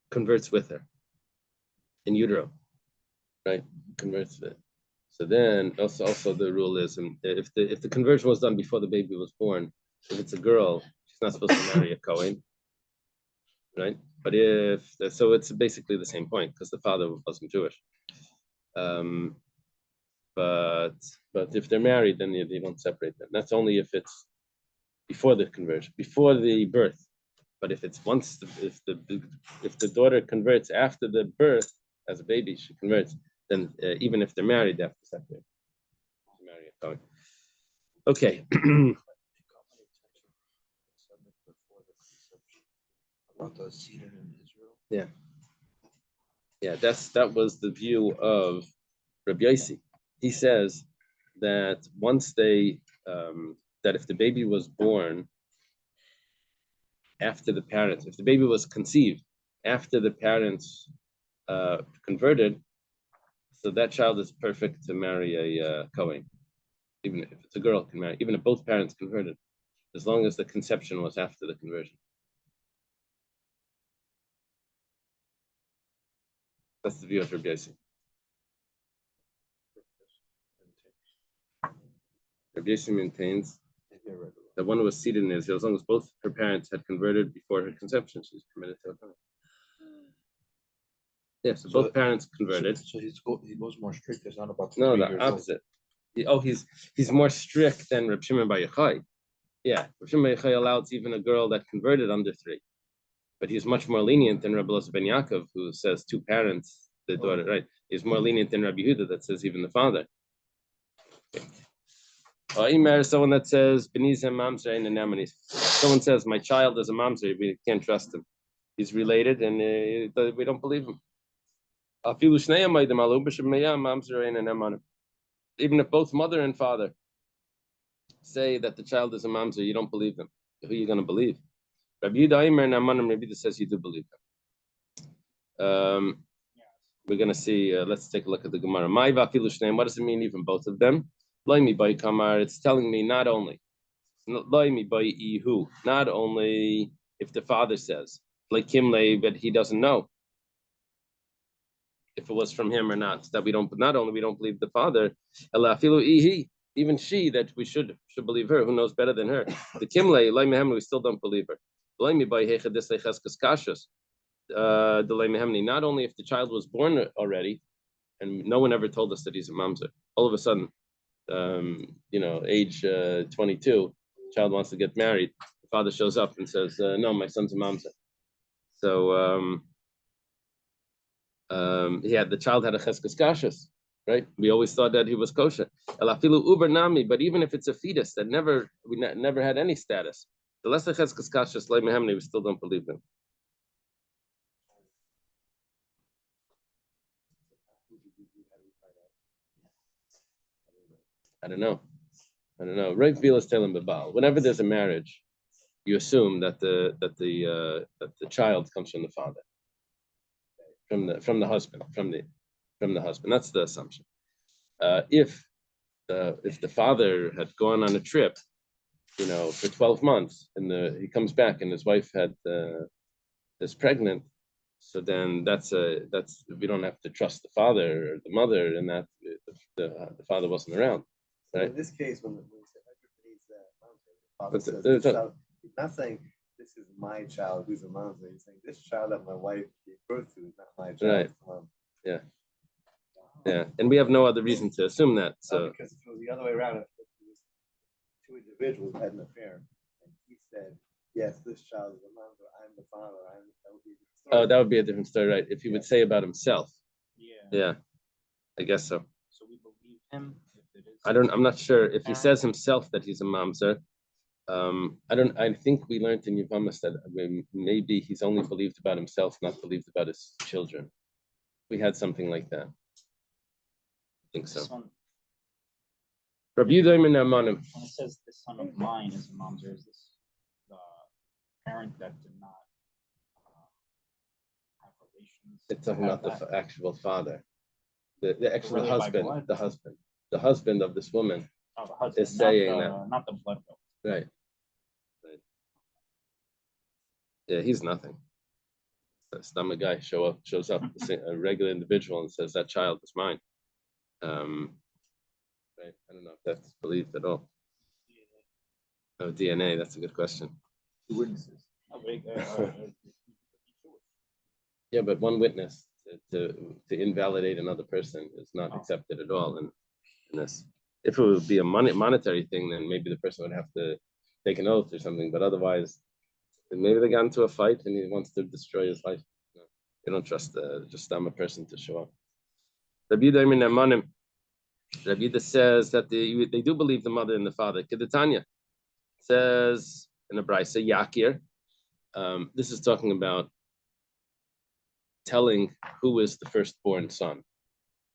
converts with her in utero, right? Converts with it. So then also the rule is if the conversion was done before the baby was born, if it's a girl, she's not supposed to marry a Kohen, right? But so it's basically the same point because the father wasn't Jewish. But if they're married, then they don't separate them. That's only if it's before the conversion, before the birth. But if it's if the daughter converts after the birth as a baby, she converts. Then even if they're married, they have to separate. Marry a Kohen. Okay. About the seated in Israel. Yeah, that was the view of Rabbi Yossi. He says that once that if the baby was born after the parents, if the baby was conceived after the parents converted, so that child is perfect to marry a Kohen. Even if it's a girl can marry, even if both parents converted, as long as the conception was after the conversion. That's the view of Rabbi Yossi. Rabbi Yossi maintains that one who was seated in Israel, as long as both her parents had converted before her conception, she's permitted to have. Yeah, so both parents converted. So he goes more strict. It's not about the opposite. He's more strict than Reb Shimon Bar Yochai. Yeah, Reb Shimon Bar Yochai allows even a girl that converted under 3, but he's much more lenient than Rabbi Ben Yaakov, who says 2 parents, the daughter, right? He's more lenient than Rabbi Yehuda, that says even the father. Someone that says someone says my child is a mamzer, we can't trust him. He's related, and we don't believe him. Even if both mother and father say that the child is a mamzer, you don't believe them. Who are you going to believe? Rabbi Yehuda says you do believe them. We're going to see. Let's take a look at the Gemara. What does it mean? Even both of them. It's telling me not only if the father says like Kimle, but he doesn't know if it was from him or not. That we don't believe the father. Even she, that we should believe her. Who knows better than her? The Kimle, we still don't believe her. Not only if the child was born already, and no one ever told us that he's a mamzer. All of a sudden, age 22, child wants to get married. The father shows up and says, "No, my son's a mamzer." So the child had a cheskes kashrus, right? We always thought that he was kosher. Elafilu uber nami, but even if it's a fetus that never had any status, the lesser cheskes kashrus like mehemni, we still don't believe him. I don't know. Right, Vilas Telem Babal. Whenever there's a marriage, you assume that the child comes from the father, from the husband, from the husband. That's the assumption. If the father had gone on a trip, for 12 months, and he comes back and his wife is pregnant, so then that's we don't have to trust the father or the mother, and that the father wasn't around. So right? in this case, when everybody's But says, there's this child, he's not saying this is my child who's a mamzer. He's saying this child that my wife gave birth to is not my child. Right. It's the mamzer. Yeah. Yeah, and we have no other reason to assume that. No, So because if it was the other way around, if it was two individuals had an affair, and he said, "Yes, this child is a mamzer. I'm the father." That would be a different story. that would be a different story, right? If he would say about himself. Yeah. Yeah, I guess so. So we believe him if it is. I'm not sure if he says himself that he's a mamzer. I think we learned in Yavamas that maybe he's only believed about himself, not believed about his children. We had something like that. I think so. This one, Rabbi Yehuda Namanim. when it says the son of mine is a mamzer, is this the parent that did not have relations? It's talking have about the that? actual father, the actual Related by husband, blood? the husband of this woman. Oh, the husband, is saying not the blood bill. Right. Yeah, he's nothing. Some guy shows up, a regular individual, and says that child is mine. Right. I don't know if that's believed at all. Oh, DNA. That's a good question. Witnesses. Oh, wait, Yeah, but one witness to invalidate another person is not accepted at all in this. If it would be a monetary thing, then maybe the person would have to take an oath or something. But otherwise, maybe they got into a fight and he wants to destroy his life. No, they don't trust just a person to show up. Rabbi Yehuda says that they do believe the mother and the father. Kedatanya says in the Brisa Yakir. This is talking about telling who is the firstborn son.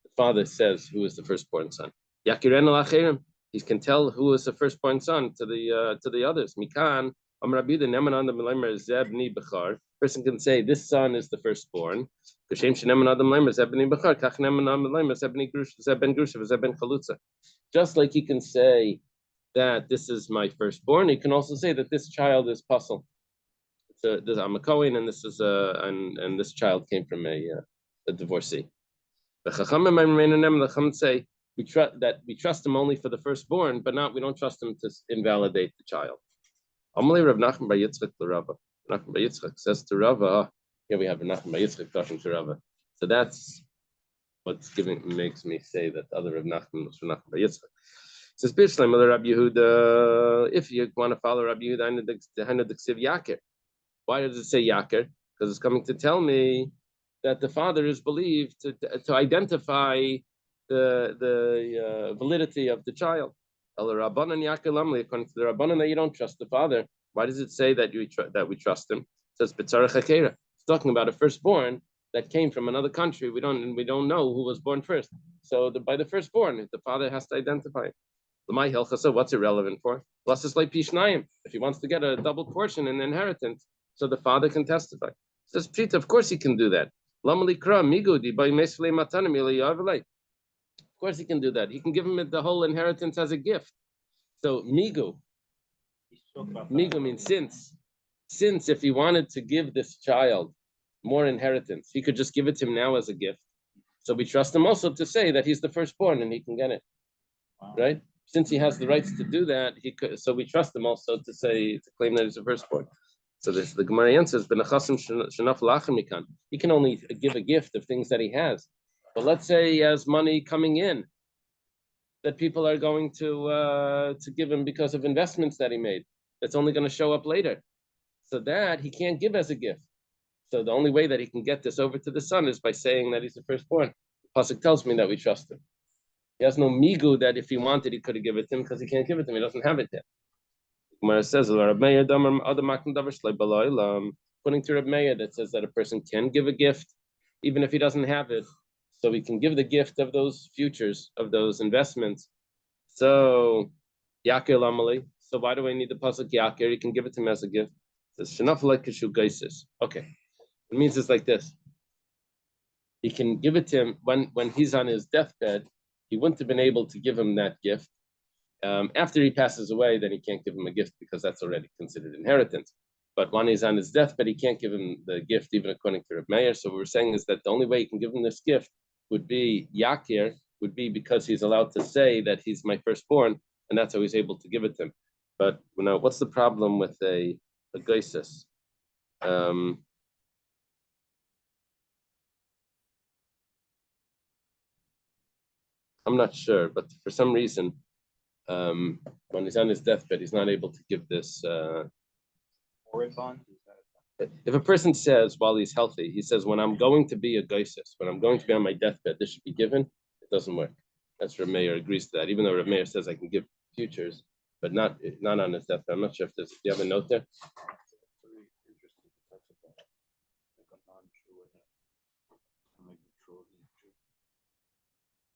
The father says who is the firstborn son. Yakiren al-achirim. He can tell who is the firstborn son to the others. Mikan person can say this son is the firstborn. Just like he can say that this is my firstborn, he can also say that this child is puzzle. I'm a Kohen, and this is and this child came from a divorcee. The Chachamim say we trust him only for the firstborn, but we don't trust him to invalidate the child. Amalei Rav Nachman bar Yitzchak to Rava. Nachman bar Yitzchak says to Rava, here we have Nachman bar Yitzchak talking to Rava. So that's what's makes me say that the other Rav Nachman was from Nachman bar Yitzchak. It says Bishleim Rabbi Yehuda. If you want to follow Rabbi Yehuda, Hana Diksiv Yakir. Why does it say Yakir? Because it's coming to tell me that the father is believed to identify the validity of the child. According to the Rabbanan, that you don't trust the father. Why does it say that we trust him? It says B'tzarech Hakera. It's talking about a firstborn that came from another country. We don't know who was born first. So by the firstborn, the father has to identify it. What's it relevant for? If he wants to get a double portion in inheritance, so the father can testify. Says Pshita, of course he can do that. Of course he can do that. He can give him the whole inheritance as a gift. So migu means since if he wanted to give this child more inheritance, he could just give it to him now as a gift. So we trust him also to say that he's the firstborn and he can get it. Wow. Right? Since he has the rights to do that, he could. So we trust him also to claim that he's the firstborn. So this the Gemara answers, he can only give a gift of things that he has. But let's say he has money coming in that people are going to give him because of investments that he made. That's only going to show up later. So that he can't give as a gift. So the only way that he can get this over to the son is by saying that he's the firstborn. The pasuk tells me that we trust him. He has no migu that if he wanted he could have given it to him because he can't give it to him. He doesn't have it yet. Gemara says, according to Reb Meir, that says that a person can give a gift even if he doesn't have it. So we can give the gift of those futures, of those investments. So Yakir Lamali. So why do I need the pasuk Yakir? You can give it to him as a gift. It says okay. It means it's like this. He can give it to him when he's on his deathbed. He wouldn't have been able to give him that gift. After he passes away, then he can't give him a gift because that's already considered inheritance. But when he's on his deathbed, he can't give him the gift, even according to Reb Meir. So what we're saying is that the only way he can give him this gift would be Yakir, would be because he's allowed to say that he's my firstborn, and that's how he's able to give it to him. But what's the problem with a geisus? I'm not sure, but for some reason, when he's on his deathbed, he's not able to give this. If a person says while he's healthy, he says, when I'm going to be a geisus, when I'm going to be on my deathbed, this should be given, it doesn't work. That's Reb Meir agrees to that, even though Reb Meir says I can give futures, but not on his deathbed. I'm not sure if there's, do you have a note there? Very interesting to talk about, like a non-Jew and like a Jew.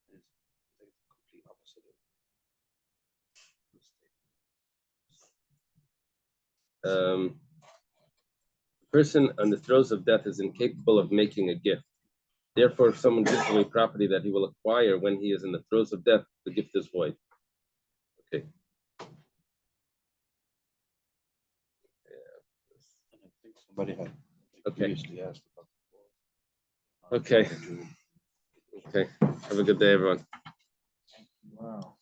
It's like the complete opposite of the statement. Person on the throes of death is incapable of making a gift. Therefore, if someone gives away property that he will acquire when he is in the throes of death, the gift is void. Okay. And I think somebody had previously asked about Okay. Okay. Have a good day, everyone. Wow.